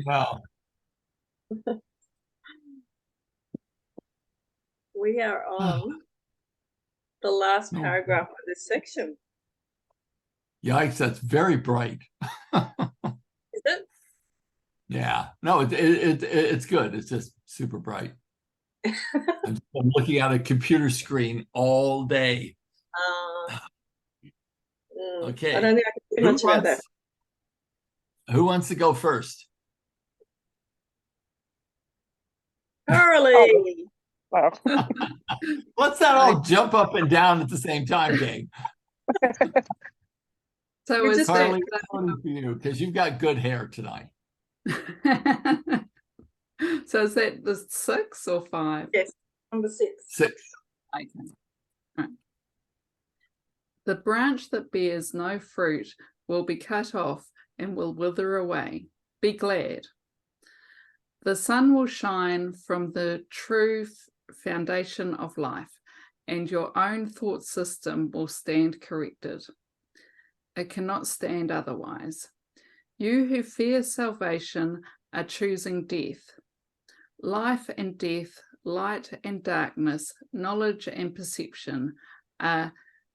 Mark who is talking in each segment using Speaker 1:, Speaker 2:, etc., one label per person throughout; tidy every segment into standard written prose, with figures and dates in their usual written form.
Speaker 1: Yeah.
Speaker 2: We are on the last
Speaker 1: No.
Speaker 2: paragraph of this section.
Speaker 1: Yikes, that's very bright.
Speaker 2: Is it?
Speaker 1: Yeah. No, it's good. It's just super bright. I'm looking at a computer screen all day.
Speaker 2: Uh, I
Speaker 1: Okay.
Speaker 2: don't think I can do
Speaker 1: Who
Speaker 2: much about that.
Speaker 1: who wants to go first?
Speaker 2: Carly.
Speaker 3: Oh.
Speaker 1: Let's not all jump up and down at the same time, gang.
Speaker 4: So
Speaker 2: You're
Speaker 4: is
Speaker 2: just
Speaker 1: Carly,
Speaker 4: that
Speaker 1: one for you because you've got good hair tonight.
Speaker 4: so is that the 6 or 5?
Speaker 2: Yes, number 6.
Speaker 1: 6.
Speaker 4: Okay. Right. The branch that bears no fruit will be cut off and will wither away. Be glad. The sun will shine from the true foundation of life, and your own thought system will stand corrected. It cannot stand otherwise. You who fear salvation are choosing death. Life and death, light and darkness, knowledge and perception are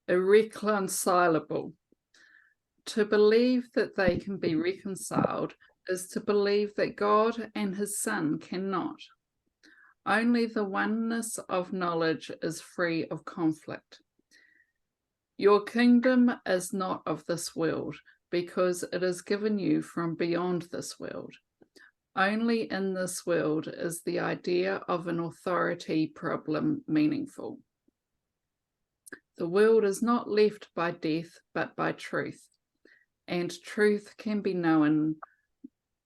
Speaker 4: irreconcilable. To believe that they can be reconciled is to believe that God and his Son cannot. Only the oneness of knowledge is free of conflict. Your kingdom is not of this world, because it is given you from beyond this world. Only in this world is the idea of an authority problem meaningful. The world is not left by death, but by truth, and truth can be known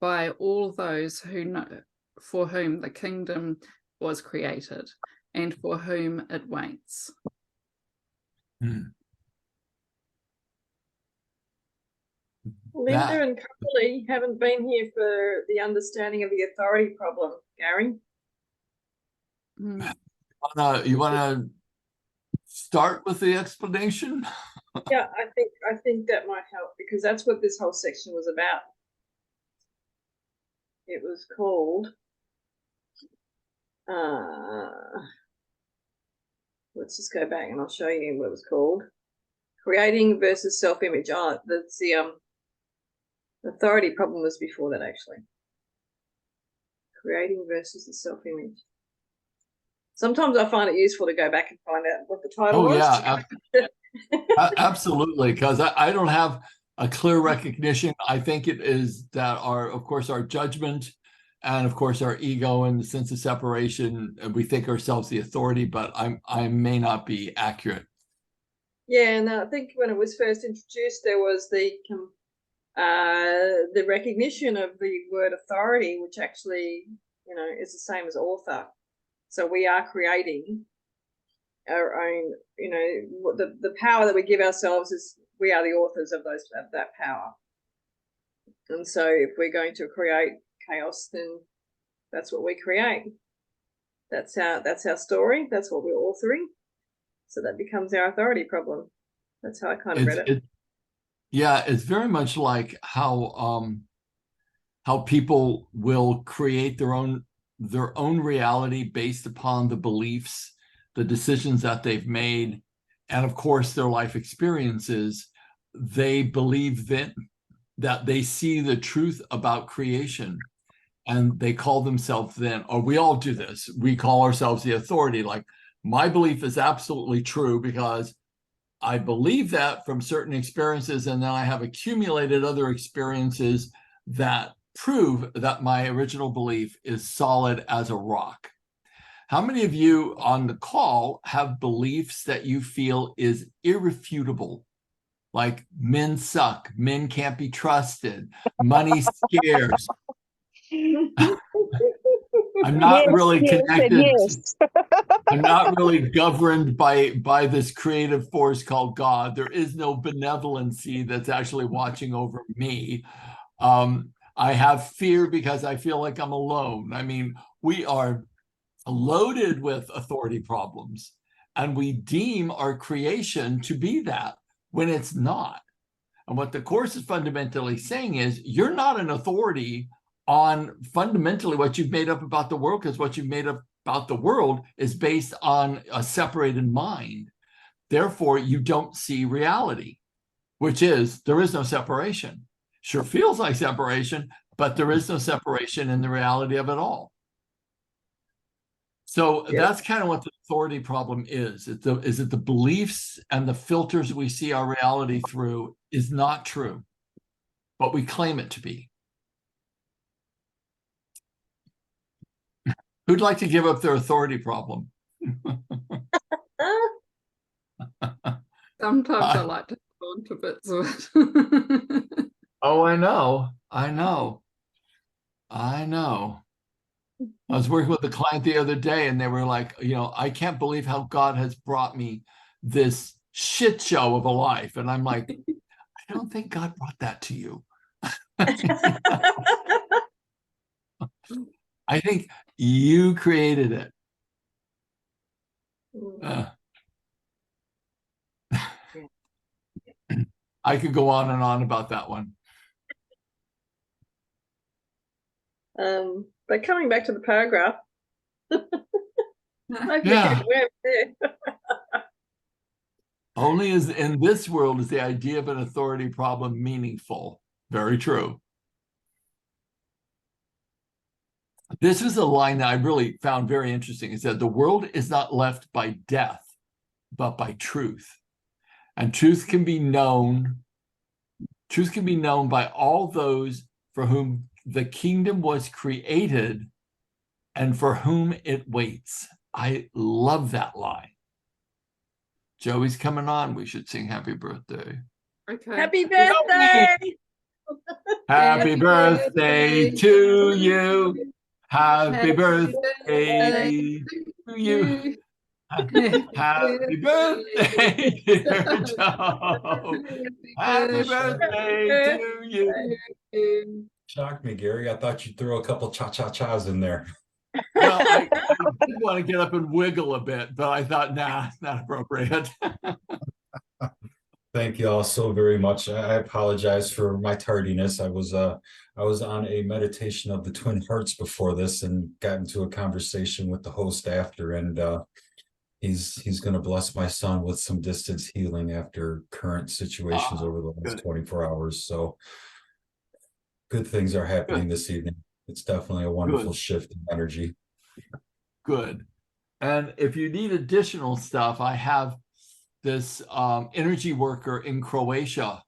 Speaker 4: by all those who know, for whom the kingdom was created, and for whom it waits.
Speaker 2: Linda and Carly haven't been here for the understanding of the authority problem, Gary.
Speaker 1: You wanna start with the explanation?
Speaker 2: Yeah, I think that might help, because that's what this whole section was about. It was called let's just go back and I'll show you what it was called. Creating versus self-image. Oh, that's the authority problem was before that, actually. Creating versus the self-image. Sometimes I find it useful to go back and find out what the title was.
Speaker 1: Yeah, absolutely, because I don't have a clear recognition. I think it is that of course, our judgment and of course our ego and the sense of separation, we think ourselves the authority, but I may not be accurate.
Speaker 2: Yeah, and I think when it was first introduced, there was the recognition of the word authority, which actually, is the same as author. So we are creating our own, the power that we give ourselves is we are the authors of that power. And so if we're going to create chaos, then that's what we create. That's our story. That's what we're authoring. So that becomes our authority problem. That's how I kind of read it.
Speaker 1: Yeah, it's very much like how people will create their own reality based upon the beliefs, the decisions that they've made, and of course their life experiences. They believe that they see the truth about creation, and they call themselves or we all do this. We call ourselves the authority. Like, my belief is absolutely true because I believe that from certain experiences, and then I have accumulated other experiences that prove that my original belief is solid as a rock. How many of you on the call have beliefs that you feel is irrefutable? Like, men suck, men can't be trusted, money scares. I'm not really connected.
Speaker 3: Yes.
Speaker 1: I'm not really governed by this creative force called God. There is no benevolency that's actually watching over me. I have fear because I feel like I'm alone. I mean, we are loaded with authority problems, and we deem our creation to be that when it's not. And what the Course is fundamentally saying is, you're not an authority on fundamentally what you've made up about the world, because what you've made up about the world is based on a separated mind. Therefore, you don't see reality, which is there is no separation. Sure feels like separation, but there is no separation in the reality of it all. So that's kind of what the authority problem is. Is that the beliefs and the filters we see our reality through is not true, but we claim it to be. Who'd like to give up their authority problem?
Speaker 4: Sometimes I like to hold on to bits of it.
Speaker 1: Oh, I know. I was working with a client the other day and they were like, I can't believe how God has brought me this shit show of a life. And I'm like, I don't think God brought that to you. I think you created it. I could go on and on about that one.
Speaker 2: But coming back to the paragraph,
Speaker 1: yeah. Only is in this world is the idea of an authority problem meaningful. Very true. This is a line that I really found very interesting. It said, the world is not left by death, but by truth. And truth can be known by all those for whom the kingdom was created and for whom it waits. I love that line. Joey's coming on. We should sing happy birthday.
Speaker 4: Okay.
Speaker 2: Happy birthday!
Speaker 1: Happy birthday to you. Happy birthday to you. Happy birthday, dear Joe. Happy birthday to you.
Speaker 3: Shocked me, Gary. I thought you'd throw a couple cha-cha-chas in there.
Speaker 1: Well, I did want to get up and wiggle a bit, but I thought, nah, it's not appropriate.
Speaker 3: Thank you all so very much. I apologize for my tardiness. I was on a meditation of the Twin Hearts before this and got into a conversation with the host after, and he's going to bless my son with some distance healing after current situations over the last 24 hours. So good things are happening this evening. It's definitely a wonderful shift in energy.
Speaker 1: Good. And if you need additional stuff, I have this energy worker in Croatia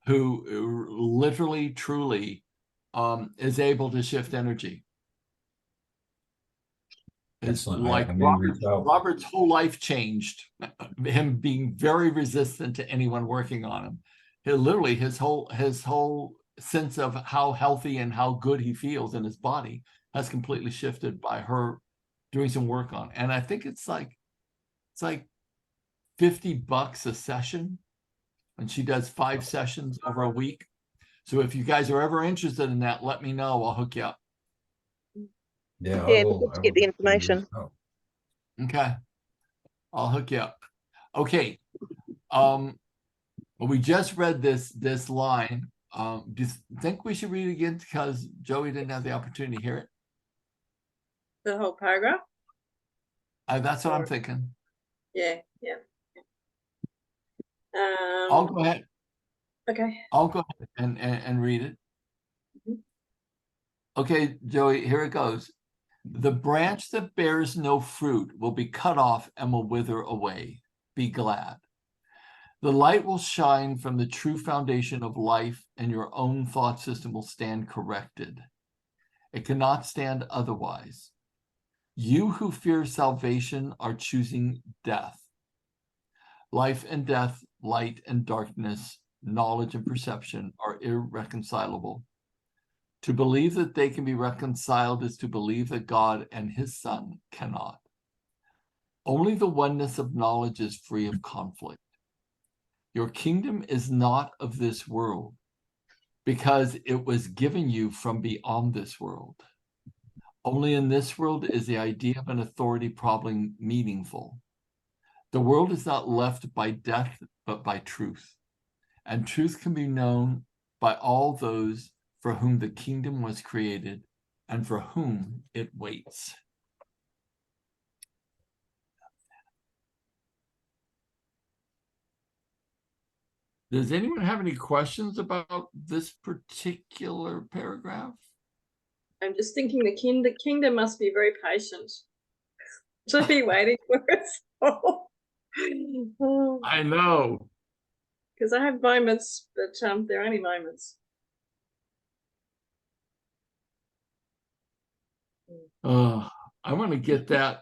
Speaker 1: who literally, truly is able to shift energy. It's like Robert's whole life changed, him being very resistant to anyone working on him. Literally, his whole sense of how healthy and how good he feels in his body has completely shifted by her doing some work on. And I think it's like $50 a session, and she does 5 sessions over a week. So if you guys are ever interested in that, let me know. I'll hook you up.
Speaker 3: Yeah,
Speaker 5: I will get the information.
Speaker 1: Okay, I'll hook you up. Okay, well, we just read this line. Do you think we should read it again because Joey didn't have the opportunity to hear it?
Speaker 2: The whole paragraph?
Speaker 1: That's what I'm thinking.
Speaker 2: Yeah.
Speaker 1: I'll go ahead.
Speaker 2: Okay.
Speaker 1: I'll go ahead and read it. Okay, Joey, here it goes. The branch that bears no fruit will be cut off and will wither away. Be glad. The light will shine from the true foundation of life, and your own thought system will stand corrected. It cannot stand otherwise. You who fear salvation are choosing death. Life and death, light and darkness, knowledge and perception are irreconcilable. To believe that they can be reconciled is to believe that God and his Son cannot. Only the oneness of knowledge is free of conflict. Your kingdom is not of this world because it was given you from beyond this world. Only in this world is the idea of an authority problem meaningful. The world is not left by death, but by truth. And truth can be known by all those for whom the kingdom was created and for whom it waits. Does anyone have any questions about this particular paragraph?
Speaker 2: I'm just thinking the kingdom must be very patient to be waiting for us all.
Speaker 1: I know.
Speaker 2: Because I have moments, but they're only moments.
Speaker 1: I want to get that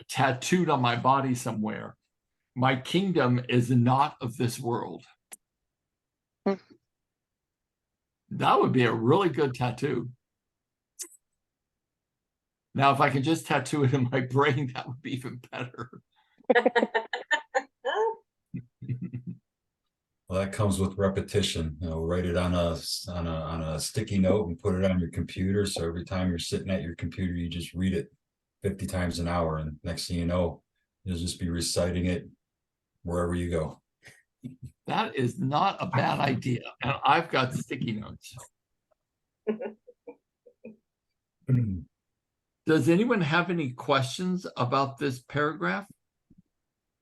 Speaker 1: tattooed on my body somewhere. My kingdom is not of this world. That would be a really good tattoo. Now, if I could just tattoo it in my brain, that would be even better.
Speaker 3: Well, that comes with repetition. You know, write it on a sticky note and put it on your computer. So every time you're sitting at your computer, you just read it 50 times an hour, and next thing you know, you'll just be reciting it wherever you go.
Speaker 1: That is not a bad idea. And I've got sticky notes. Does anyone have any questions about this paragraph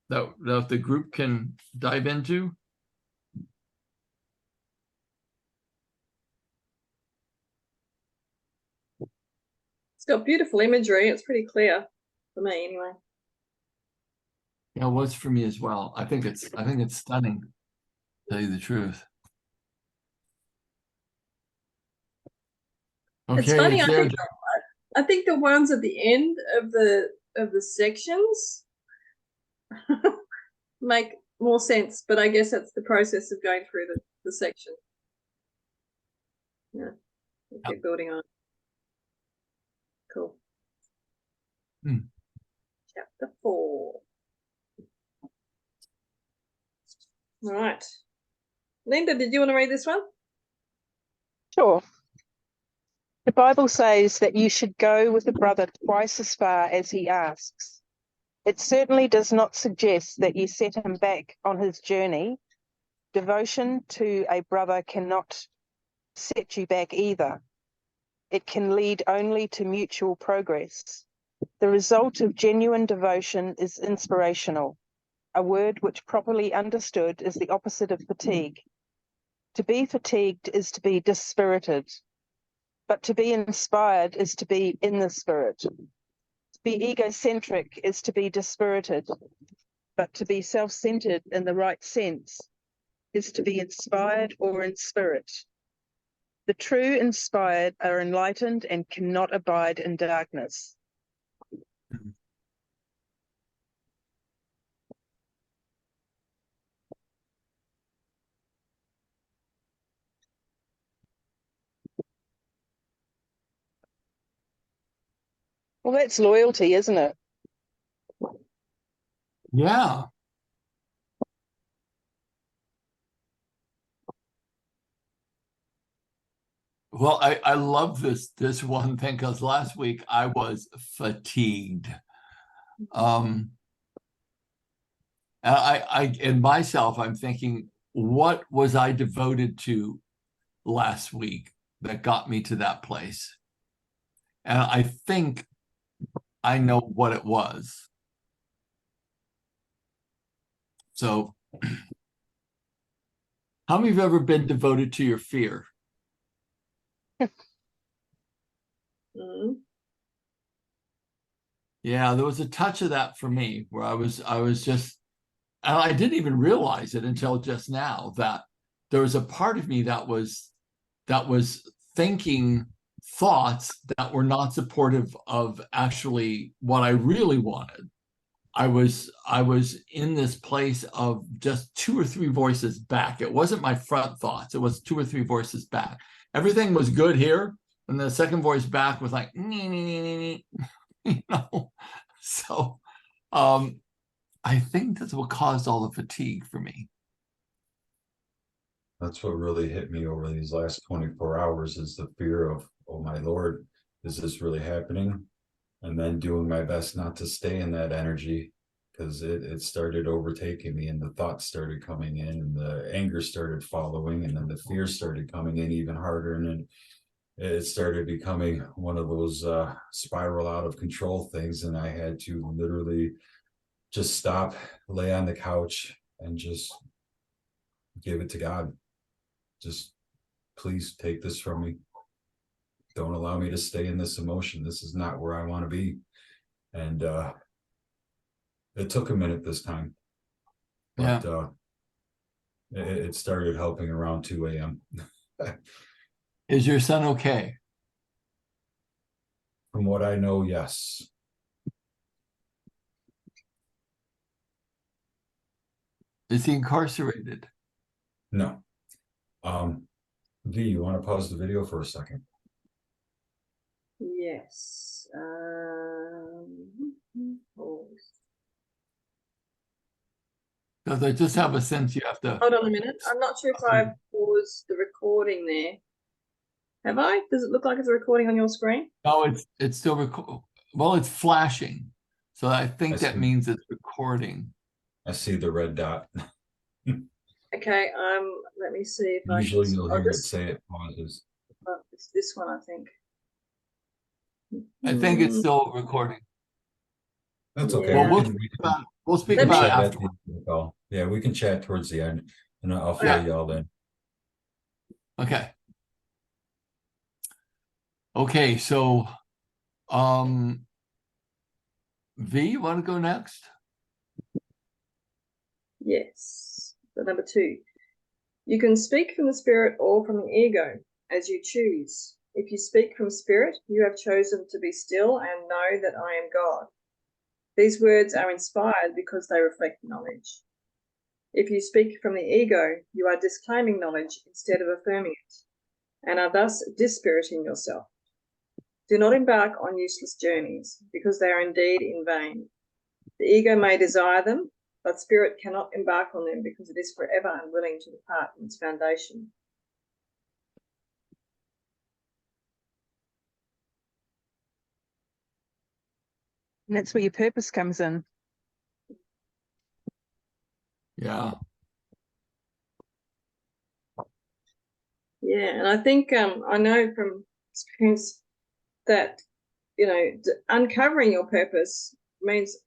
Speaker 1: that the group can dive into?
Speaker 2: It's got beautiful imagery. It's pretty clear for me, anyway.
Speaker 1: Yeah, it was for me as well. I think it's stunning, to tell you the truth. Okay,
Speaker 2: It's funny.
Speaker 1: it's
Speaker 2: I think the ones at the end of the sections make more sense, but I guess that's the process of going through the section. Yeah, we'll keep building on. Cool. Chapter 4. All right. Linda, did you want to read this one?
Speaker 5: Sure. The Bible says that you should go with a brother twice as far as he asks. It certainly does not suggest that you set him back on his journey. Devotion to a brother cannot set you back either. It can lead only to mutual progress. The result of genuine devotion is inspirational, a word which properly understood is the opposite of fatigue. To be fatigued is to be dispirited, but to be inspired is to be in the spirit. To be egocentric is to be dispirited, but to be self-centered in the right sense is to be inspired or in spirit. The true inspired are enlightened and cannot abide in darkness. Well, that's loyalty, isn't it?
Speaker 1: Yeah. Well, I love this one thing because last week I was fatigued. And I in myself, I'm thinking, what was I devoted to last week that got me to that place? And I think I know what it was. So, how many of you have ever been devoted to your fear? Yeah, there was a touch of that for me where I was just, and I didn't even realize it until just now that there was a part of me that was thinking thoughts that were not supportive of actually what I really wanted. I was in this place of just 2 or 3 voices back. It wasn't my front thoughts. It was 2 or 3 voices back. Everything was good here. And the second voice back was like, nee, nee, nee, nee, nee. So I think that's what caused all the fatigue for me.
Speaker 3: That's what really hit me over these last 24 hours is the fear of, oh my Lord, is this really happening? And then doing my best not to stay in that energy, because it started overtaking me, and the thoughts started coming in, and the anger started following, and then the fear started coming in even harder, and then it started becoming one of those spiral out of control things, and I had to literally just stop, lay on the couch, and just give it to God. Just please take this from me. Don't allow me to stay in this emotion. This is not where I want to be. And it took a minute this time, but it started helping around 2 a.m.
Speaker 1: Is your son okay?
Speaker 3: From what I know, yes.
Speaker 1: Is he incarcerated?
Speaker 3: No. V, you want to pause the video for a second?
Speaker 2: Yes.
Speaker 1: Because I just have a sense you have to.
Speaker 2: Hold on a minute. I'm not sure if I've paused the recording there. Have I? Does it look like it's a recording on your screen?
Speaker 1: No, it's still well, it's flashing. So I think
Speaker 3: I
Speaker 1: that
Speaker 3: see.
Speaker 1: means it's recording.
Speaker 3: I see the red dot.
Speaker 2: Okay, let me see if
Speaker 3: Usually
Speaker 2: I
Speaker 3: you'll
Speaker 2: can.
Speaker 3: hear it say it pauses.
Speaker 2: It's this one, I think.
Speaker 1: I think it's still recording.
Speaker 3: That's okay.
Speaker 2: Yeah.
Speaker 1: Well,
Speaker 3: We
Speaker 1: we'll speak
Speaker 2: Let
Speaker 1: about
Speaker 2: me-
Speaker 1: it
Speaker 3: chat at
Speaker 1: after.
Speaker 3: the end of the call. Yeah, we can chat towards the end, and I'll fill
Speaker 1: Yeah.
Speaker 3: you all in.
Speaker 1: Okay. Okay, so V, you want to go next?
Speaker 2: Yes. So number 2. You can speak from the spirit or from the ego, as you choose. If you speak from spirit, you have chosen to be still and know that I am God. These words are inspired because they reflect knowledge. If you speak from the ego, you are disclaiming knowledge instead of affirming it, and are thus dispiriting yourself. Do not embark on useless journeys, because they are indeed in vain. The ego may desire them, but spirit cannot embark on them because it is forever unwilling to depart from its foundation.
Speaker 5: And that's where your purpose comes in.
Speaker 2: Yeah, and I think I know from experience that uncovering your purpose means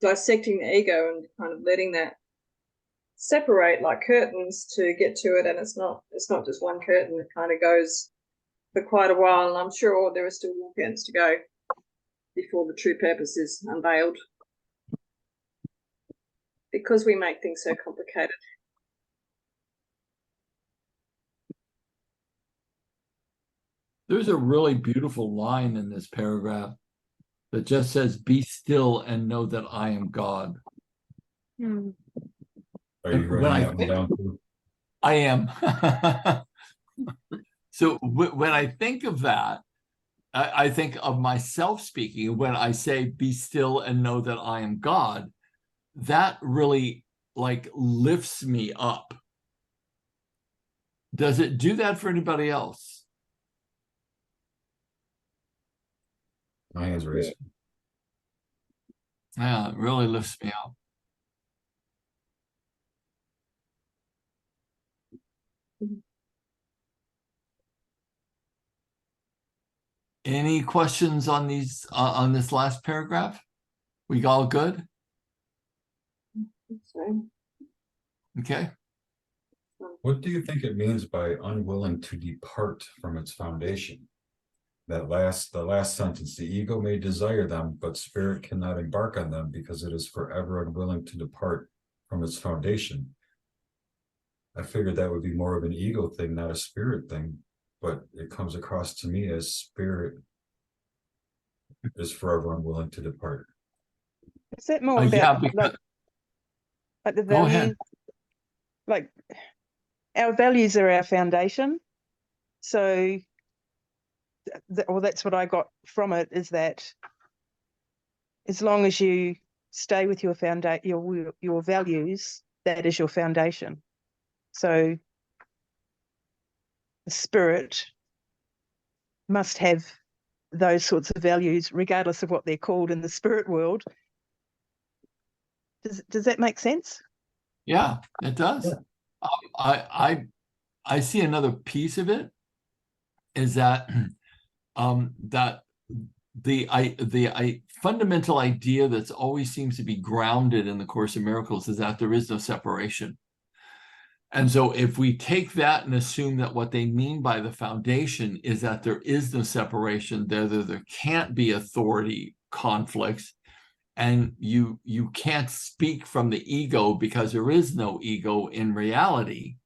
Speaker 2: dissecting the ego and kind of letting that separate like curtains to get to it, and it's not just one curtain. It kind of goes for quite a while, and I'm sure there are still more curtains to go before the true purpose is unveiled, because we make things so complicated.
Speaker 1: There's a really beautiful line in this paragraph that just says, "Be still and know that I am God."
Speaker 5: Hmm.
Speaker 3: Are you
Speaker 1: When
Speaker 3: writing
Speaker 1: I
Speaker 3: that one
Speaker 1: think-
Speaker 3: down too?
Speaker 1: I am. So when I think of that, I think of myself speaking. When I say, "Be still and know that I am God," that really like lifts me up. Does it do that for anybody else?
Speaker 3: My hand's raised.
Speaker 1: Yeah, it really lifts me up. Any questions on these on this last paragraph? We all good?
Speaker 2: So,
Speaker 1: Okay.
Speaker 3: What do you think it means by unwilling to depart from its foundation? The last sentence, the ego may desire them, but spirit cannot embark on them because it is forever unwilling to depart from its foundation. I figured that would be more of an ego thing, not a spirit thing, but it comes across to me as spirit is forever unwilling to depart.
Speaker 5: Is that more
Speaker 1: Yeah,
Speaker 5: about
Speaker 1: because,
Speaker 5: like the
Speaker 1: go ahead.
Speaker 5: values? Like our values are our foundation. So, that's what I got from it, is that as long as you stay with your your values, that is your foundation. So the spirit must have those sorts of values, regardless of what they're called in the spirit world. Does that make sense?
Speaker 1: Yeah, it does.
Speaker 3: Yeah.
Speaker 1: I see another piece of it is that that the fundamental idea that's always seems to be grounded in the Course in Miracles is that there is no separation. And so if we take that and assume that what they mean by the foundation is that there is no separation, there can't be authority conflicts, and you can't speak from the ego because there is no ego in reality,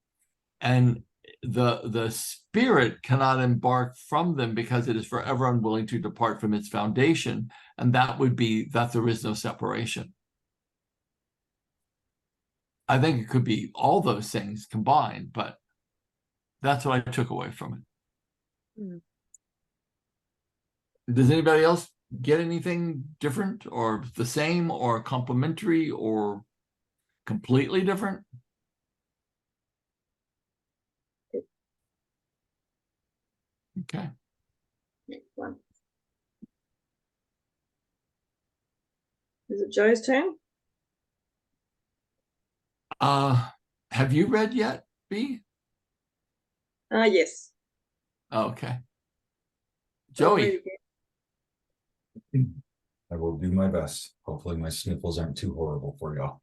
Speaker 1: and the spirit cannot embark from them because it is forever unwilling to depart from its foundation, and that would be that there is no separation. I think it could be all those things combined, but that's what I took away from it.
Speaker 5: Mm.
Speaker 1: Does anybody else get anything different or the same or complementary or completely different? Okay.
Speaker 2: Next one. Is it Joe's turn?
Speaker 1: Have you read yet, B?
Speaker 2: Yes.
Speaker 1: Okay.
Speaker 2: I'll read
Speaker 1: Joey.
Speaker 2: again.
Speaker 3: I will do my best. Hopefully my sniffles aren't too horrible for y'all.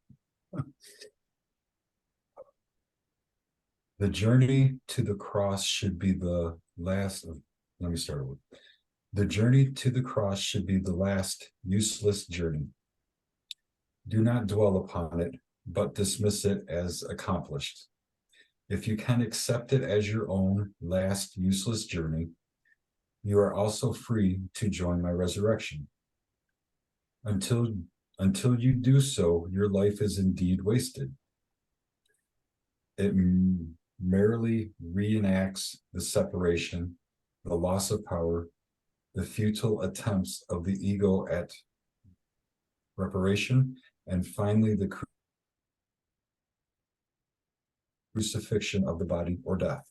Speaker 3: The journey to the cross should be the last of, let me start with. The journey to the cross should be the last useless journey. Do not dwell upon it, but dismiss it as accomplished. If you can accept it as your own last useless journey, you are also free to join my resurrection. Until you do so, your life is indeed wasted. It merely reenacts the separation, the loss of power, the futile attempts of the ego at reparation, and finally the crucifixion of the body or death.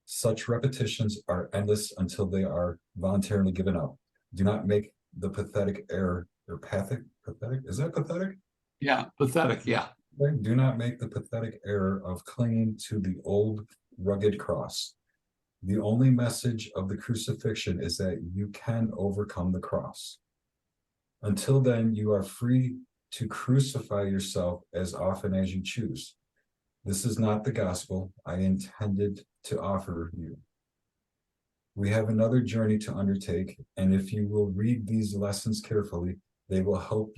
Speaker 3: Such repetitions are endless until they are voluntarily given up. Do not make the pathetic error, or pathetic, is that pathetic?
Speaker 1: Yeah, pathetic. Yeah.
Speaker 3: Do not make the pathetic error of clinging to the old rugged cross. The only message of the crucifixion is that you can overcome the cross. Until then, you are free to crucify yourself as often as you choose. This is not the gospel I intended to offer you. We have another journey to undertake, and if you will read these lessons carefully, they will help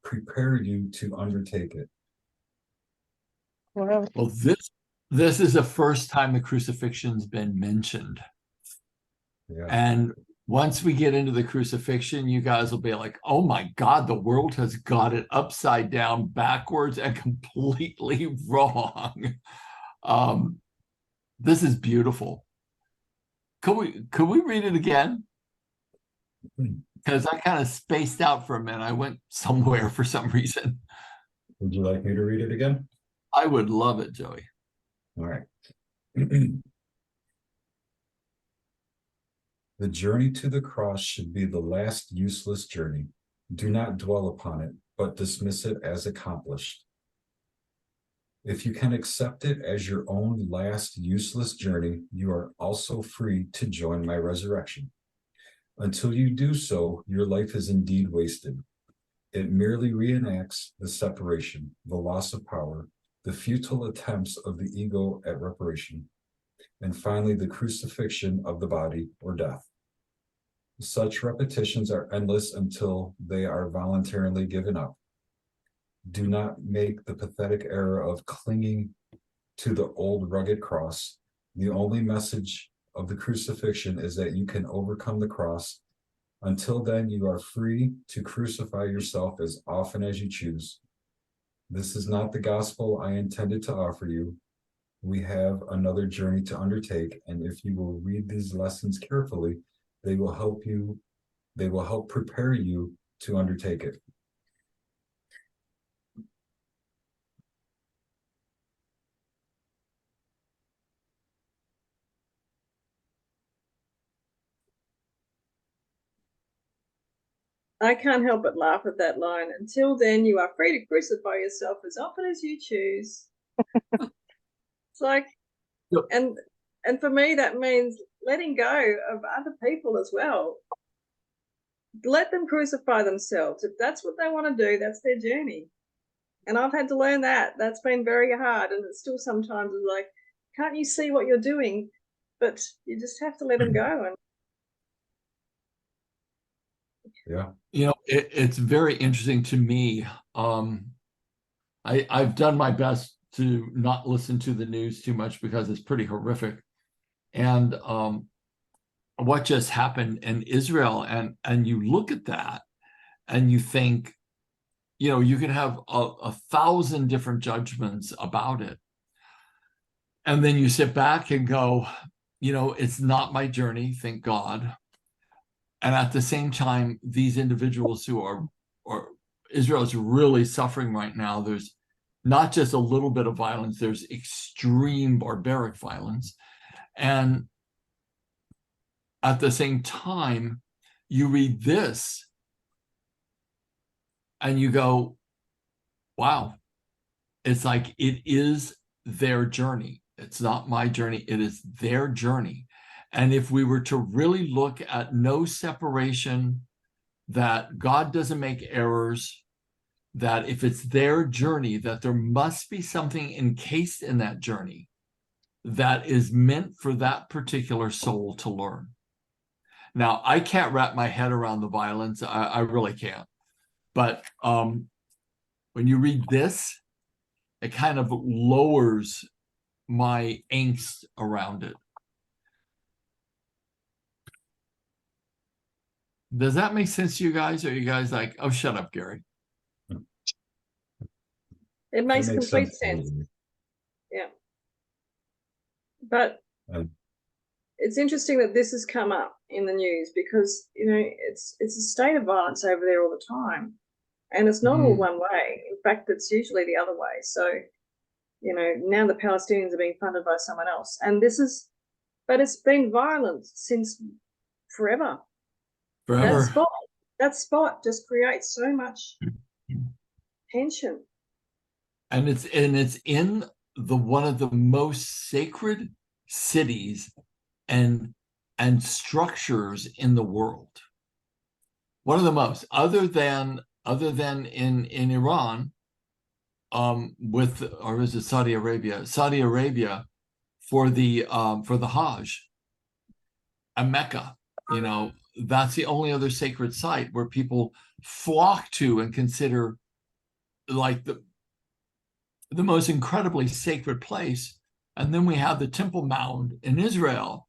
Speaker 3: prepare you to undertake it.
Speaker 5: Well,
Speaker 1: Well, this is the first time the crucifixion's been mentioned.
Speaker 3: Yeah.
Speaker 1: And once we get into the crucifixion, you guys will be like, oh my God, the world has got it upside down, backwards, and completely wrong. This is beautiful. Could we read it again? Because I kind of spaced out for a minute. I went somewhere for some reason.
Speaker 3: Would you like me to read it again?
Speaker 1: I would love it, Joey.
Speaker 3: All right. The journey to the cross should be the last useless journey. Do not dwell upon it, but dismiss it as accomplished. If you can accept it as your own last useless journey, you are also free to join my resurrection. Until you do so, your life is indeed wasted. It merely reenacts the separation, the loss of power, the futile attempts of the ego at reparation, and finally the crucifixion of the body or death. Such repetitions are endless until they are voluntarily given up. Do not make the pathetic error of clinging to the old rugged cross. The only message of the crucifixion is that you can overcome the cross. Until then, you are free to crucify yourself as often as you choose. This is not the gospel I intended to offer you. We have another journey to undertake, and if you will read these lessons carefully, they will help prepare you to undertake it.
Speaker 2: I can't help but laugh at that line. Until then, you are free to crucify yourself as often as you choose. It's like,
Speaker 1: Yep.
Speaker 2: and for me, that means letting go of other people as well. Let them crucify themselves. If that's what they want to do, that's their journey. And I've had to learn that. That's been very hard. And it's still sometimes like, can't you see what you're doing? But you just have to let them go. And
Speaker 3: Yeah.
Speaker 1: You know, it's very interesting to me. I've done my best to not listen to the news too much because it's pretty horrific. And what just happened in Israel, and you look at that and you think, you know, you can have a thousand different judgments about it. And then you sit back and go, you know, it's not my journey, thank God. And at the same time, these individuals who are, or Israel is really suffering right now. There's not just a little bit of violence, there's extreme barbaric violence. And at the same time, you read this and you go, wow, it's like it is their journey. It's not my journey, it is their journey. And if we were to really look at no separation, that God doesn't make errors, that if it's their journey, that there must be something encased in that journey that is meant for that particular soul to learn. Now, I can't wrap my head around the violence. I really can't. But when you read this, it kind of lowers my angst around it. Does that make sense to you guys? Or are you guys like, oh, shut up, Gary?
Speaker 2: it makes
Speaker 3: That makes
Speaker 2: complete
Speaker 3: sense.
Speaker 2: sense. Yeah. But
Speaker 3: Um,
Speaker 2: it's interesting that this has come up in the news because, you know, it's a state of violence over there all the time. And it's not all one way. In fact, it's usually the other way. So, you know, now the Palestinians are being funded by someone else. And but it's been violent since forever.
Speaker 1: Forever.
Speaker 2: That spot just creates so much tension.
Speaker 1: And it's in the one of the most sacred cities and structures in the world. One of the most, other than in Iran, with, or is it Saudi Arabia? Saudi Arabia for the Hajj, and Mecca. You know, that's the only other sacred site where people flock to and consider like the most incredibly sacred place. And then we have the Temple Mount in Israel,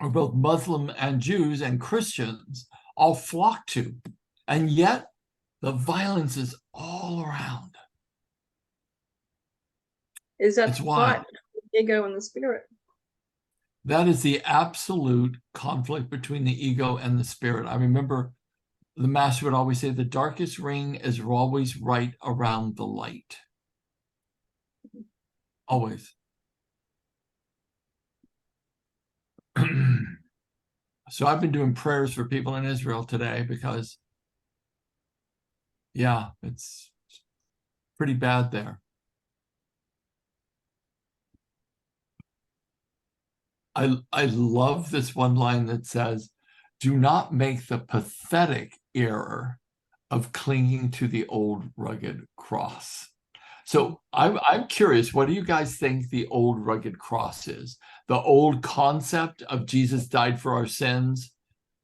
Speaker 1: where both Muslim and Jews and Christians all flock to. And yet the violence is all around.
Speaker 2: Is that
Speaker 1: It's
Speaker 2: the
Speaker 1: why.
Speaker 2: fight between the ego and the spirit?
Speaker 1: That is the absolute conflict between the ego and the spirit. I remember the master would always say, the darkest ring is always right around the light. Always. So I've been doing prayers for people in Israel today because, yeah, it's pretty bad there. I love this one line that says, do not make the pathetic error of clinging to the old rugged cross. So I'm curious, what do you guys think the old rugged cross is? The old concept of Jesus died for our sins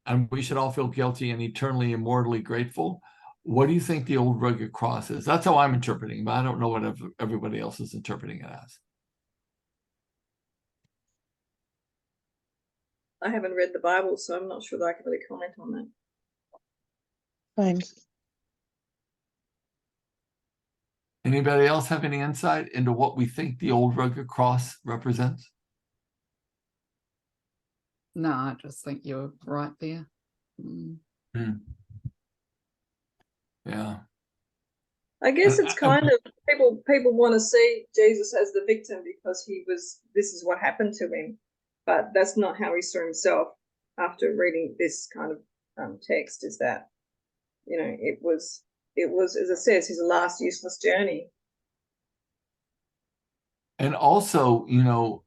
Speaker 1: and we should all feel guilty and eternally, immortally grateful. What do you think the old rugged cross is? That's how I'm interpreting it, but I don't know what everybody else is interpreting it as.
Speaker 2: I haven't read the Bible, so I'm not sure that I can really comment on that.
Speaker 5: Thanks.
Speaker 1: Anybody else have any insight into what we think the old rugged cross represents?
Speaker 4: No, I just think you're right there.
Speaker 1: Yeah.
Speaker 2: I guess it's kind of people want to see Jesus as the victim because this is what happened to him, but that's not how he saw himself after reading this kind of text, is that you know, it was, as it says, his last useless journey.
Speaker 1: And also, you know,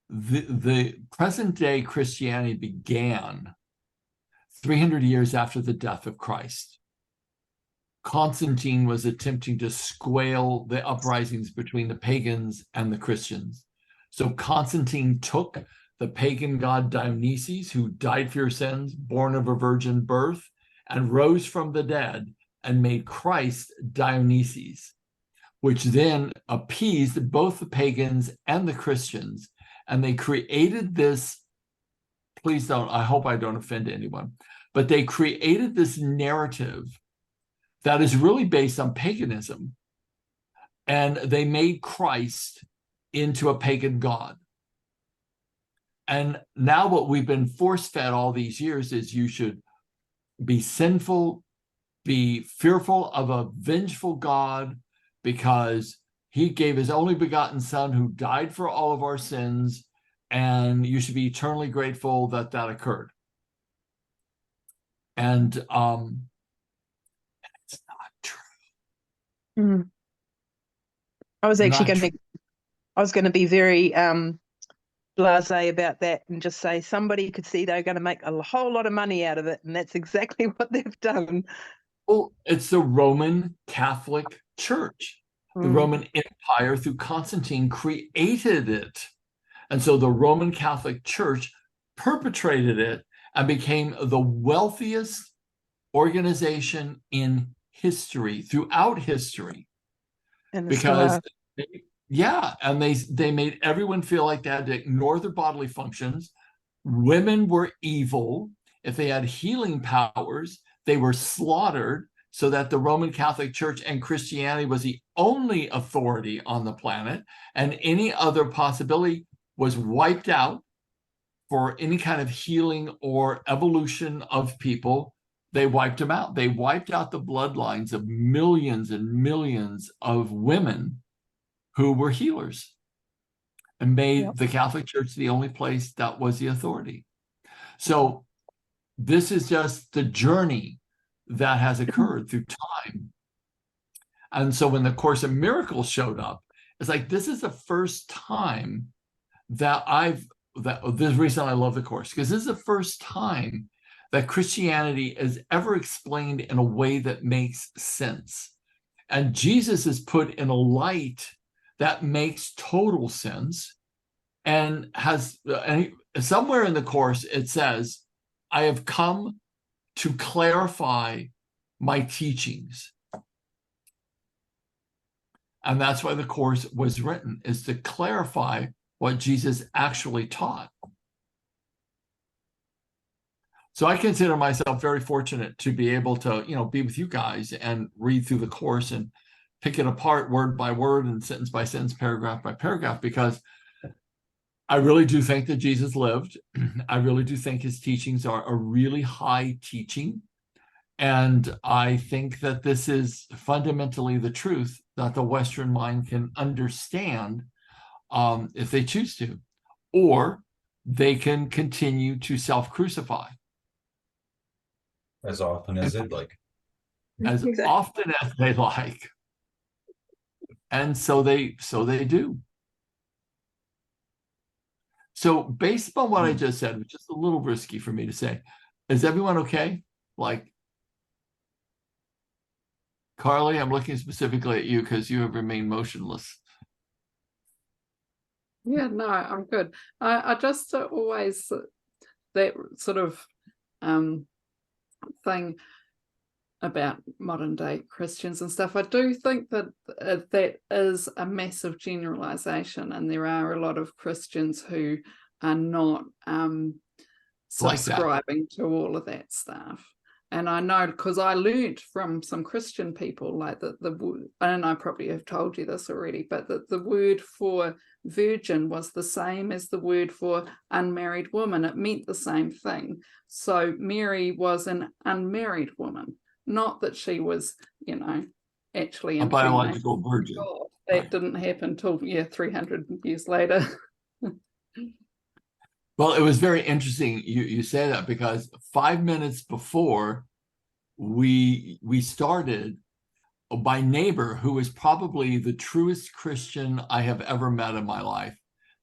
Speaker 1: the present day Christianity began 300 years after the death of Christ. Constantine was attempting to square the uprisings between the pagans and the Christians. So Constantine took the pagan god Dionysus, who died for your sins, born of a virgin birth, and rose from the dead, and made Christ Dionysus, which then appeased both the pagans and the Christians. And they created this, please don't, I hope I don't offend anyone, but they created this narrative that is really based on paganism. And they made Christ into a pagan god. And now what we've been force-fed all these years is you should be sinful, be fearful of a vengeful God, because he gave his only begotten son who died for all of our sins, and you should be eternally grateful that that occurred. And it's not true.
Speaker 5: I was actually
Speaker 1: Not
Speaker 5: going to, I was going to be very blasé about that and just say somebody could see they're going to make a whole lot of money out of it, and that's exactly what they've done.
Speaker 1: Well, it's the Roman Catholic Church. The Roman Empire through Constantine created it. And so the Roman Catholic Church perpetrated it and became the wealthiest organization in history, throughout history.
Speaker 5: And
Speaker 1: Because and they made everyone feel like they had to ignore their bodily functions. Women were evil. If they had healing powers, they were slaughtered, so that the Roman Catholic Church and Christianity was the only authority on the planet, and any other possibility was wiped out for any kind of healing or evolution of people. They wiped them out. They wiped out the bloodlines of millions and millions of women who were healers, and made the Catholic Church the only place that was the authority. So this is just the journey that has occurred through time. And so when the Course in Miracles showed up, it's like, this is the first time that this reason I love the Course, because this is the first time that Christianity is ever explained in a way that makes sense. And Jesus is put in a light that makes total sense, and somewhere in the Course it says, I have come to clarify my teachings. And that's why the Course was written, is to clarify what Jesus actually taught. So I consider myself very fortunate to be able to, be with you guys and read through the Course and pick it apart word by word and sentence by sentence, paragraph by paragraph, because I really do think that Jesus lived. I really do think his teachings are a really high teaching. And I think that this is fundamentally the truth that the Western mind can understand if they choose to, or they can continue to self-crucify.
Speaker 3: As often as they'd like.
Speaker 1: As often as they like. And so they do. So based upon what I just said, which is a little risky for me to say, is everyone okay? Like, Carly, I'm looking specifically at you because you have remained motionless.
Speaker 4: Yeah, no, I'm good. I just always, that sort of thing about modern day Christians and stuff, I do think that that is a massive generalization, and there are a lot of Christians who are not subscribing to all of that stuff. And I know, because I learned from some Christian people, like and I probably have told you this already, but the word for virgin was the same as the word for unmarried woman. It meant the same thing. So Mary was an unmarried woman, not that she was, actually
Speaker 1: a biological virgin.
Speaker 4: God. That didn't happen till 300 years later.
Speaker 1: Well, it was very interesting you say that, because 5 minutes before we started, my neighbor, who is probably the truest Christian I have ever met in my life.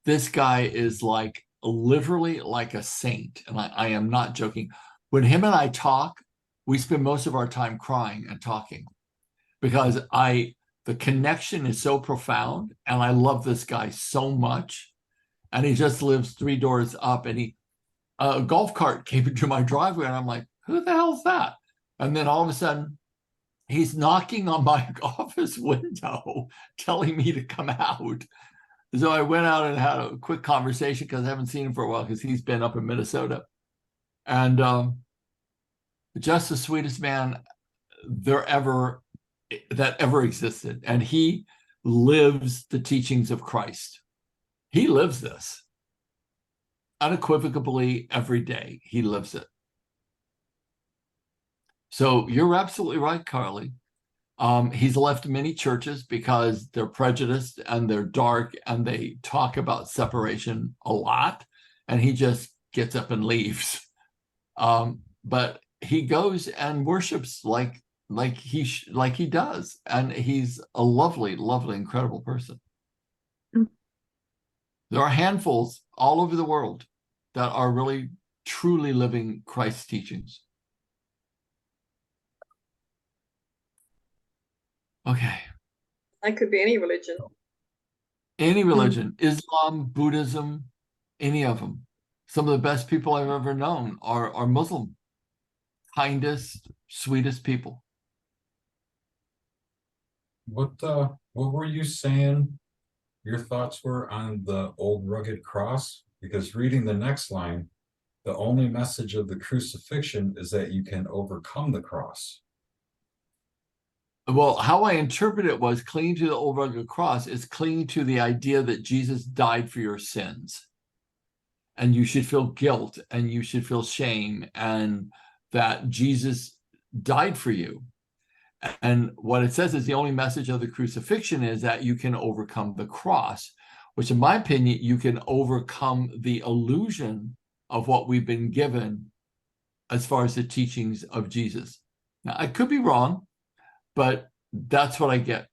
Speaker 1: This guy is like literally like a saint, and I am not joking. When him and I talk, we spend most of our time crying and talking because the connection is so profound, and I love this guy so much. And he just lives 3 doors up, and a golf cart came into my driveway, and I'm like, who the hell's that? And then all of a sudden, he's knocking on my office window, telling me to come out. So I went out and had a quick conversation because I haven't seen him for a while because he's been up in Minnesota. And just the sweetest man that ever existed. And he lives the teachings of Christ. He lives this unequivocally every day. He lives it. So you're absolutely right, Carly. He's left many churches because they're prejudiced and they're dark and they talk about separation a lot, and he just gets up and leaves. But he goes and worships like he does, and he's a lovely, lovely, incredible person. There are handfuls all over the world that are really, truly living Christ's teachings. Okay.
Speaker 2: That could be any religion.
Speaker 1: Any religion, Islam, Buddhism, any of them. Some of the best people I've ever known are Muslim. Kindest, sweetest people.
Speaker 3: What were you saying your thoughts were on the old rugged cross? Because reading the next line, the only message of the crucifixion is that you can overcome the cross.
Speaker 1: Well, how I interpret it was clinging to the old rugged cross is clinging to the idea that Jesus died for your sins. And you should feel guilt and you should feel shame, and that Jesus died for you. And what it says is the only message of the crucifixion is that you can overcome the cross, which in my opinion, you can overcome the illusion of what we've been given as far as the teachings of Jesus. Now, I could be wrong, but that's what I get.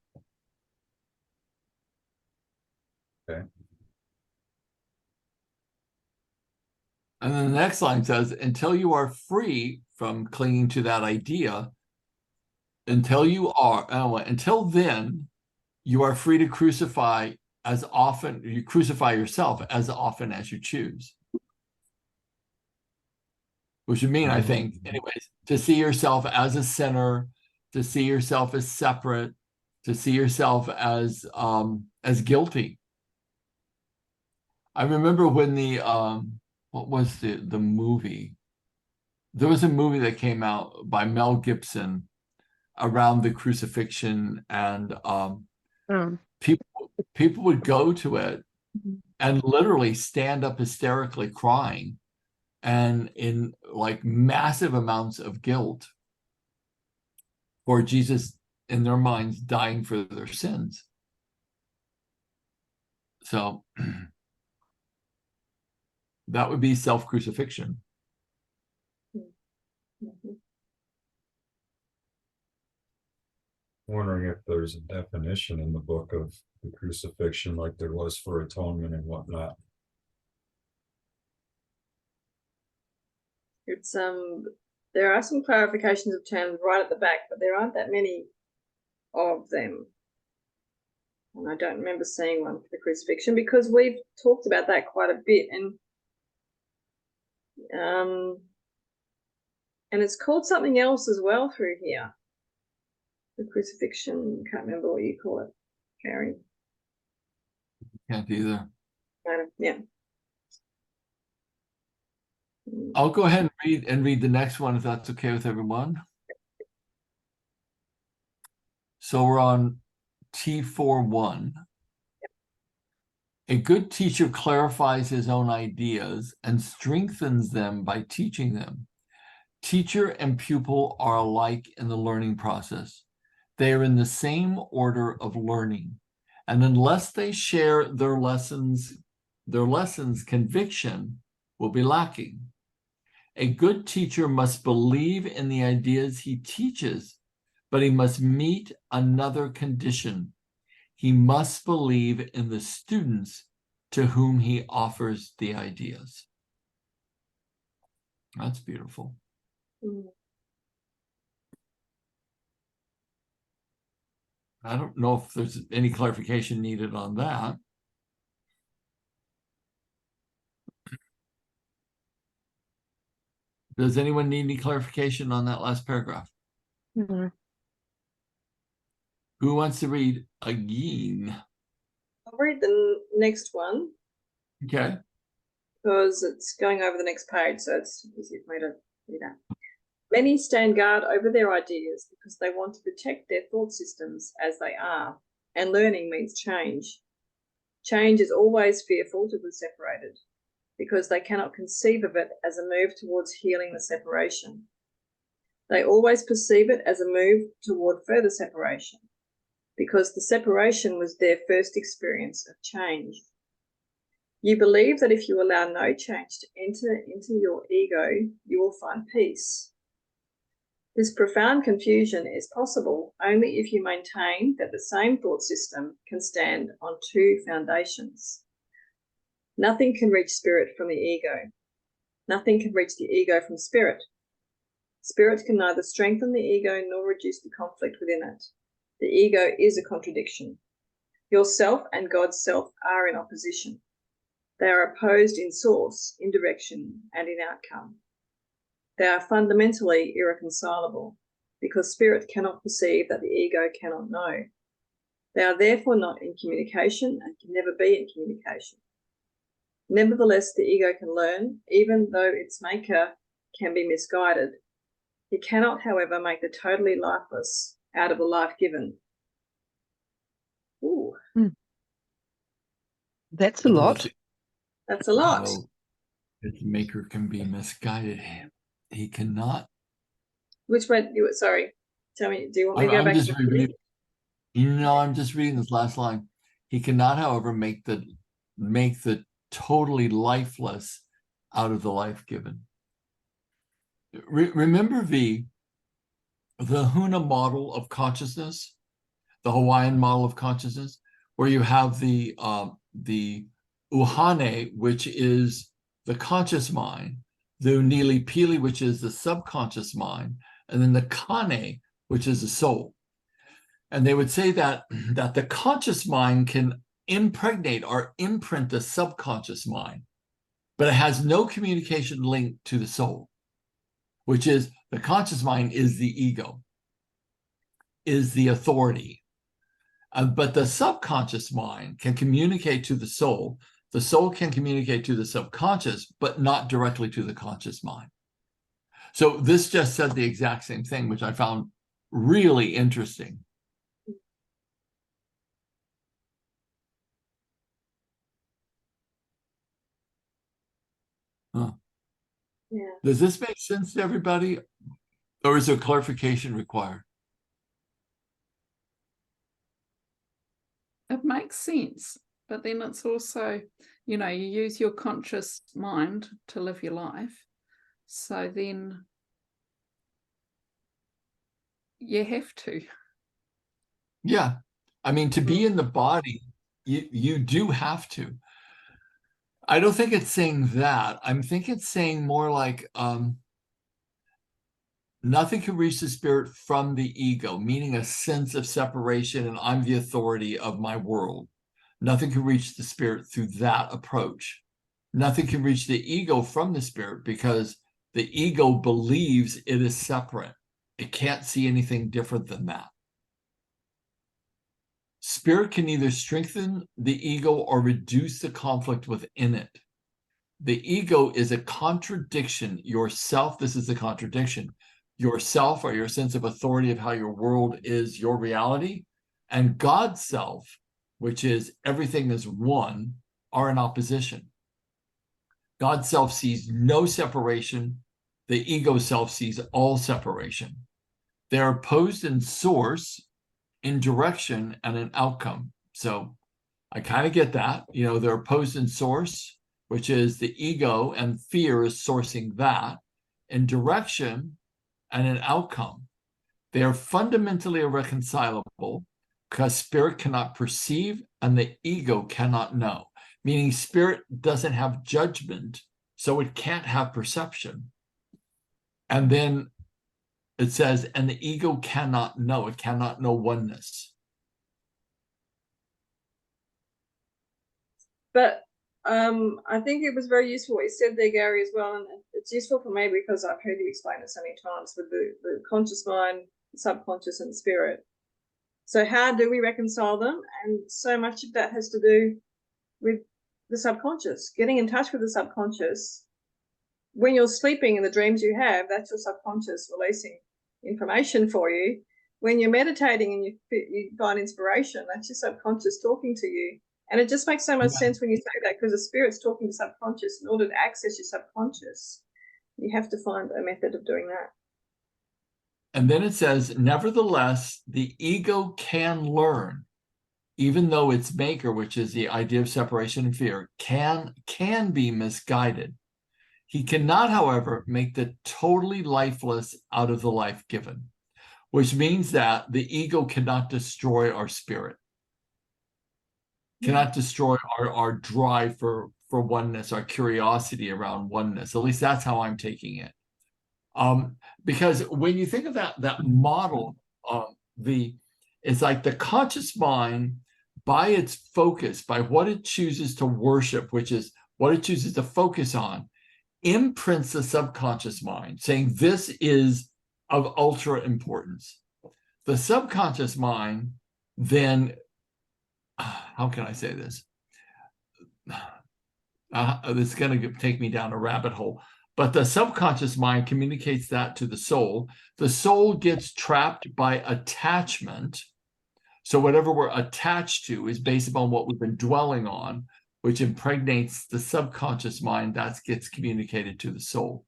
Speaker 3: Okay.
Speaker 1: And then the next line says, until you are free from clinging to that idea, until then, you are free to crucify as often, you crucify yourself as often as you choose. Which would mean, I think, anyways, to see yourself as a sinner, to see yourself as separate, to see yourself as guilty. I remember when what was the movie? There was a movie that came out by Mel Gibson around the crucifixion, and people would go to it and literally stand up hysterically crying and in like massive amounts of guilt for Jesus, in their minds, dying for their sins. So that would be self-crucifixion.
Speaker 3: Wondering if there's a definition in the book of the crucifixion like there was for atonement and whatnot.
Speaker 2: It's there are some clarifications of terms right at the back, but there aren't that many of them. And I don't remember seeing one for the crucifixion because we've talked about that quite a bit, and it's called something else as well through here. The crucifixion, can't remember what you call it, Gary.
Speaker 1: Can't either.
Speaker 2: Yeah.
Speaker 1: I'll go ahead and read the next one if that's okay with everyone. So we're on T4:1. A good teacher clarifies his own ideas and strengthens them by teaching them. Teacher and pupil are alike in the learning process. They are in the same order of learning, and unless they share their lessons, conviction will be lacking. A good teacher must believe in the ideas he teaches, but he must meet another condition. He must believe in the students to whom he offers the ideas. That's beautiful.
Speaker 2: Mm.
Speaker 1: I don't know if there's any clarification needed on that. Does anyone need any clarification on that last paragraph?
Speaker 5: Mhm.
Speaker 1: Who wants to read again?
Speaker 2: I'll read the next one
Speaker 1: Okay.
Speaker 2: because it's going over the next page, so it's easy for me to read that. Many stand guard over their ideas because they want to protect their thought systems as they are, and learning means change. Change is always fearful to be separated because they cannot conceive of it as a move towards healing the separation. They always perceive it as a move toward further separation because the separation was their first experience of change. You believe that if you allow no change to enter into your ego, you will find peace. This profound confusion is possible only if you maintain that the same thought system can stand on two foundations. Nothing can reach spirit from the ego. Nothing can reach the ego from spirit. Spirit can neither strengthen the ego nor reduce the conflict within it. The ego is a contradiction. Yourself and God's self are in opposition. They are opposed in source, in direction, and in outcome. They are fundamentally irreconcilable because spirit cannot perceive that the ego cannot know. They are therefore not in communication and can never be in communication. Nevertheless, the ego can learn, even though its maker can be misguided. It cannot, however, make the totally lifeless out of the life given. Ooh,
Speaker 6: That's a lot.
Speaker 2: that's a lot.
Speaker 1: Oh, its maker can be misguided. He cannot.
Speaker 2: Which way? Sorry, tell me. Do you want me to go
Speaker 1: I'm
Speaker 2: back to
Speaker 1: just
Speaker 2: the beginning?
Speaker 1: I'm just reading this last line. He cannot, however, make the totally lifeless out of the life given. Remember the Huna model of consciousness, the Hawaiian model of consciousness, where you have the Uhane, which is the conscious mind, the Unili Pili, which is the subconscious mind, and then the Kane, which is the soul. And they would say that the conscious mind can impregnate or imprint the subconscious mind, but it has no communication link to the soul, which is the conscious mind is the ego, is the authority. But the subconscious mind can communicate to the soul. The soul can communicate to the subconscious, but not directly to the conscious mind. So this just said the exact same thing, which I found really interesting. Huh.
Speaker 2: Yeah.
Speaker 1: Does this make sense to everybody? Or is there clarification required?
Speaker 4: It makes sense, but then it's also, you use your conscious mind to live your life. So then you have to.
Speaker 1: Yeah. I mean, to be in the body, you do have to. I don't think it's saying that. I think it's saying more like nothing can reach the spirit from the ego, meaning a sense of separation and I'm the authority of my world. Nothing can reach the spirit through that approach. Nothing can reach the ego from the spirit because the ego believes it is separate. It can't see anything different than that. Spirit can either strengthen the ego or reduce the conflict within it. The ego is a contradiction. Yourself, this is the contradiction. Yourself or your sense of authority of how your world is your reality, and God's self, which is everything is one, are in opposition. God's self sees no separation. The ego self sees all separation. They're opposed in source, in direction, and in outcome. So I kind of get that. They're opposed in source, which is the ego, and fear is sourcing that. in direction and in outcome. They are fundamentally irreconcilable because spirit cannot perceive and the ego cannot know, meaning spirit doesn't have judgment, so it can't have perception. And then it says, and the ego cannot know, it cannot know oneness.
Speaker 2: But I think it was very useful what you said there, Gary, as well. And it's useful for me because I've heard you explain it so many times with the conscious mind, the subconscious, and the spirit. So how do we reconcile them? And so much of that has to do with the subconscious, getting in touch with the subconscious. When you're sleeping and the dreams you have, that's your subconscious releasing information for you. When you're meditating and you find inspiration, that's your subconscious talking to you. And it just makes so much sense when you say that, because the spirit's talking to subconscious. In order to access your subconscious, you have to find a method of doing that.
Speaker 1: And then it says, nevertheless, the ego can learn, even though its maker, which is the idea of separation and fear, can be misguided. He cannot, however, make the totally lifeless out of the life given, which means that the ego cannot destroy our spirit, cannot destroy our drive for oneness, our curiosity around oneness. At least that's how I'm taking it. Because when you think of that model, it's like the conscious mind, by its focus, by what it chooses to worship, which is what it chooses to focus on, imprints the subconscious mind, saying this is of ultra importance. The subconscious mind then, how can I say this? It's going to take me down a rabbit hole. But the subconscious mind communicates that to the soul. The soul gets trapped by attachment. So whatever we're attached to is based upon what we've been dwelling on, which impregnates the subconscious mind. That gets communicated to the soul.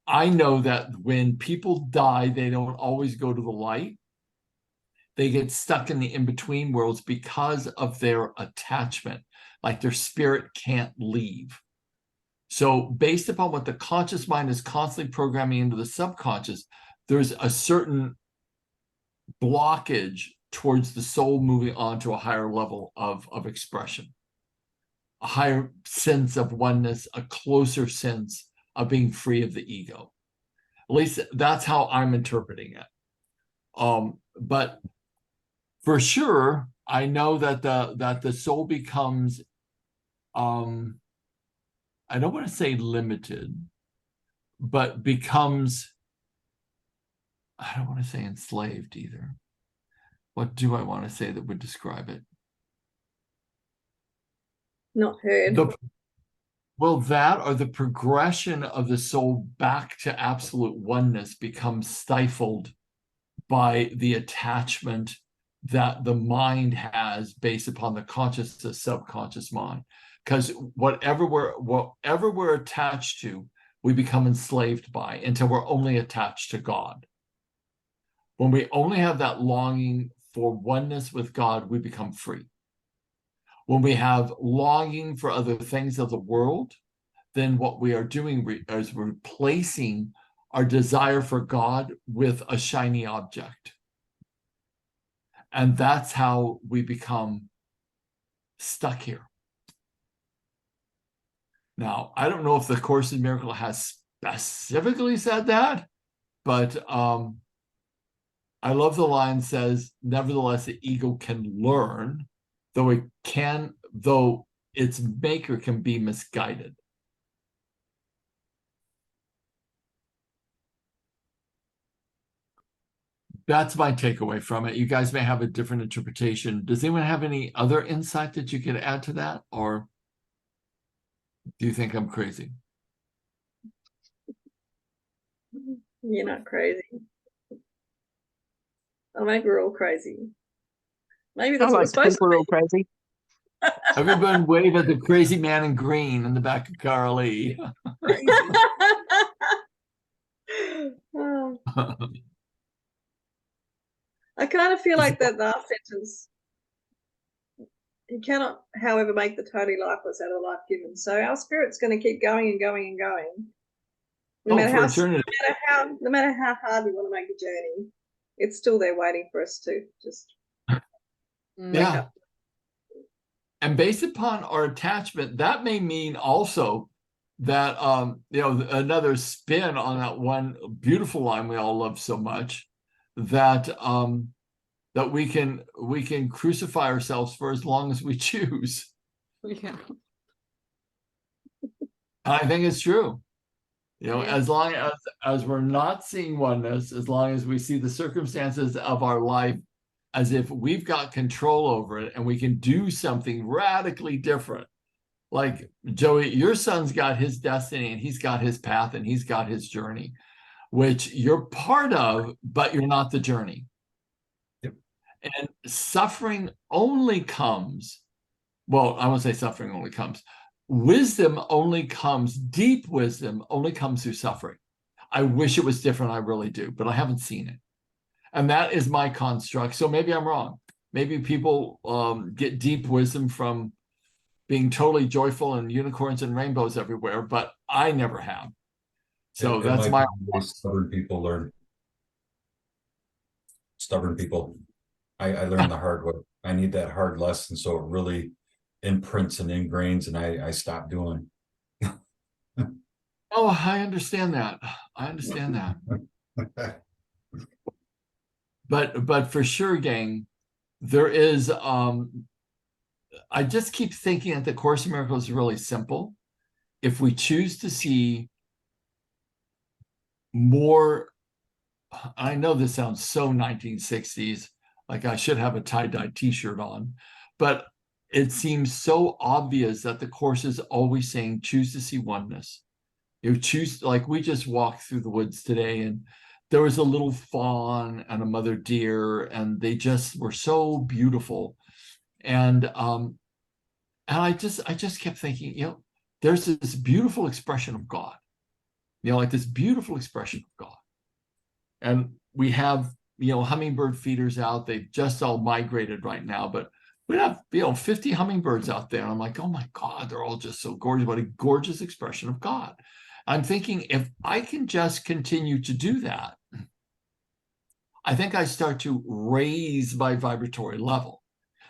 Speaker 1: I know that when people die, they don't always go to the light. They get stuck in the in-between worlds because of their attachment, like their spirit can't leave. So based upon what the conscious mind is constantly programming into the subconscious, there's a certain blockage towards the soul moving on to a higher level of expression, a higher sense of oneness, a closer sense of being free of the ego. At least that's how I'm interpreting it. But for sure, I know that the soul becomes, I don't want to say limited, but becomes, I don't want to say enslaved either. What do I want to say that would describe it?
Speaker 2: Not heard.
Speaker 1: Well, that or the progression of the soul back to absolute oneness becomes stifled by the attachment that the mind has based upon the conscious to subconscious mind. Because whatever we're attached to, we become enslaved by until we're only attached to God. When we only have that longing for oneness with God, we become free. When we have longing for other things of the world, then what we are doing is replacing our desire for God with a shiny object. And that's how we become stuck here. Now, I don't know if the Course in Miracles has specifically said that, but I love the line says, nevertheless, the ego can learn, though its maker can be misguided. That's my takeaway from it. You guys may have a different interpretation. Does anyone have any other insight that you could add to that? Or do you think I'm crazy?
Speaker 2: You're not crazy. Or maybe we're all crazy. Maybe that's
Speaker 5: I
Speaker 2: what we're
Speaker 5: like to think
Speaker 2: supposed to
Speaker 5: we're
Speaker 2: be.
Speaker 5: all crazy.
Speaker 1: Everyone wave at the crazy man in green in the back of Carl Lee.
Speaker 2: Oh, I kind of feel like that last sentence. You cannot, however, make the totally lifeless out of the life given. So our spirit's going to keep going and going and going. No matter
Speaker 1: for
Speaker 2: how,
Speaker 1: eternity.
Speaker 2: no matter how hard we want to make the journey, it's still there waiting for us to just wake
Speaker 1: Yeah.
Speaker 2: up.
Speaker 1: And based upon our attachment, that may mean also that another spin on that one beautiful line we all love so much, that that we can crucify ourselves for as long as we choose.
Speaker 4: Yeah.
Speaker 1: And I think it's true.
Speaker 2: Yeah.
Speaker 1: As long as we're not seeing oneness, as long as we see the circumstances of our life as if we've got control over it and we can do something radically different. Like, Joey, your son's got his destiny and he's got his path and he's got his journey, which you're part of, but you're not the journey.
Speaker 3: Yep.
Speaker 1: And suffering only comes, well, I won't say suffering only comes. Wisdom only comes, deep wisdom only comes through suffering. I wish it was different, I really do, but I haven't seen it. And that is my construct. So maybe I'm wrong. Maybe people get deep wisdom from being totally joyful and unicorns and rainbows everywhere, but I never have. So that's my
Speaker 3: stubborn people learn. Stubborn people. I learned the hard way. I need that hard lesson so it really imprints and ingrains, and I stop doing.
Speaker 1: Oh, I understand that. I understand that. But for sure, gang, there is I just keep thinking that the Course in Miracles is really simple. If we choose to see more, I know this sounds so 1960s, like I should have a tie-dye t-shirt on, but it seems so obvious that the Course is always saying, choose to see oneness. You choose, like we just walked through the woods today and there was a little fawn and a mother deer and they just were so beautiful. And I just kept thinking, there's this beautiful expression of God, like this beautiful expression of God. And we have, hummingbird feeders out. They've just all migrated right now, but we have, 50 hummingbirds out there. And I'm like, oh my God, they're all just so gorgeous. What a gorgeous expression of God. I'm thinking if I can just continue to do that, I think I start to raise my vibratory level.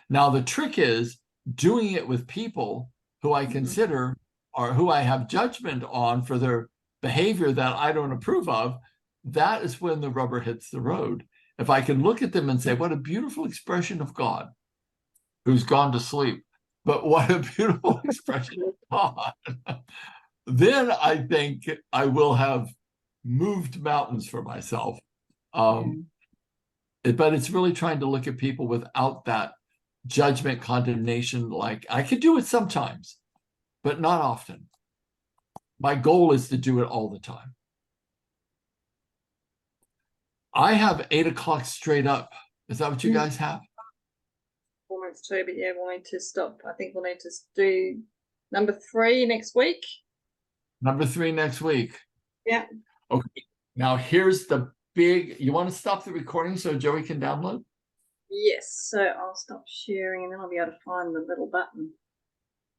Speaker 1: Now, the trick is doing it with people who I consider or who I have judgment on for their behavior that I don't approve of. That is when the rubber hits the road. If I can look at them and say, what a beautiful expression of God, who's gone to sleep, but what a beautiful expression of God, then I think I will have moved mountains for myself. But it's really trying to look at people without that judgment, condemnation. Like I could do it sometimes, but not often. My goal is to do it all the time. I have 8 o'clock straight up. Is that what you guys have?
Speaker 2: Performance too, but yeah, we'll need to stop. I think we'll need to do number 3 next week.
Speaker 1: Number 3 next week.
Speaker 2: Yeah.
Speaker 1: Okay. Now here's the big, you want to stop the recording so Joey can download?
Speaker 2: Yes. So I'll stop sharing and then I'll be able to find the little button.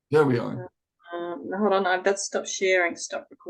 Speaker 1: There we are.
Speaker 2: Hold on. That's stop sharing, stop recording.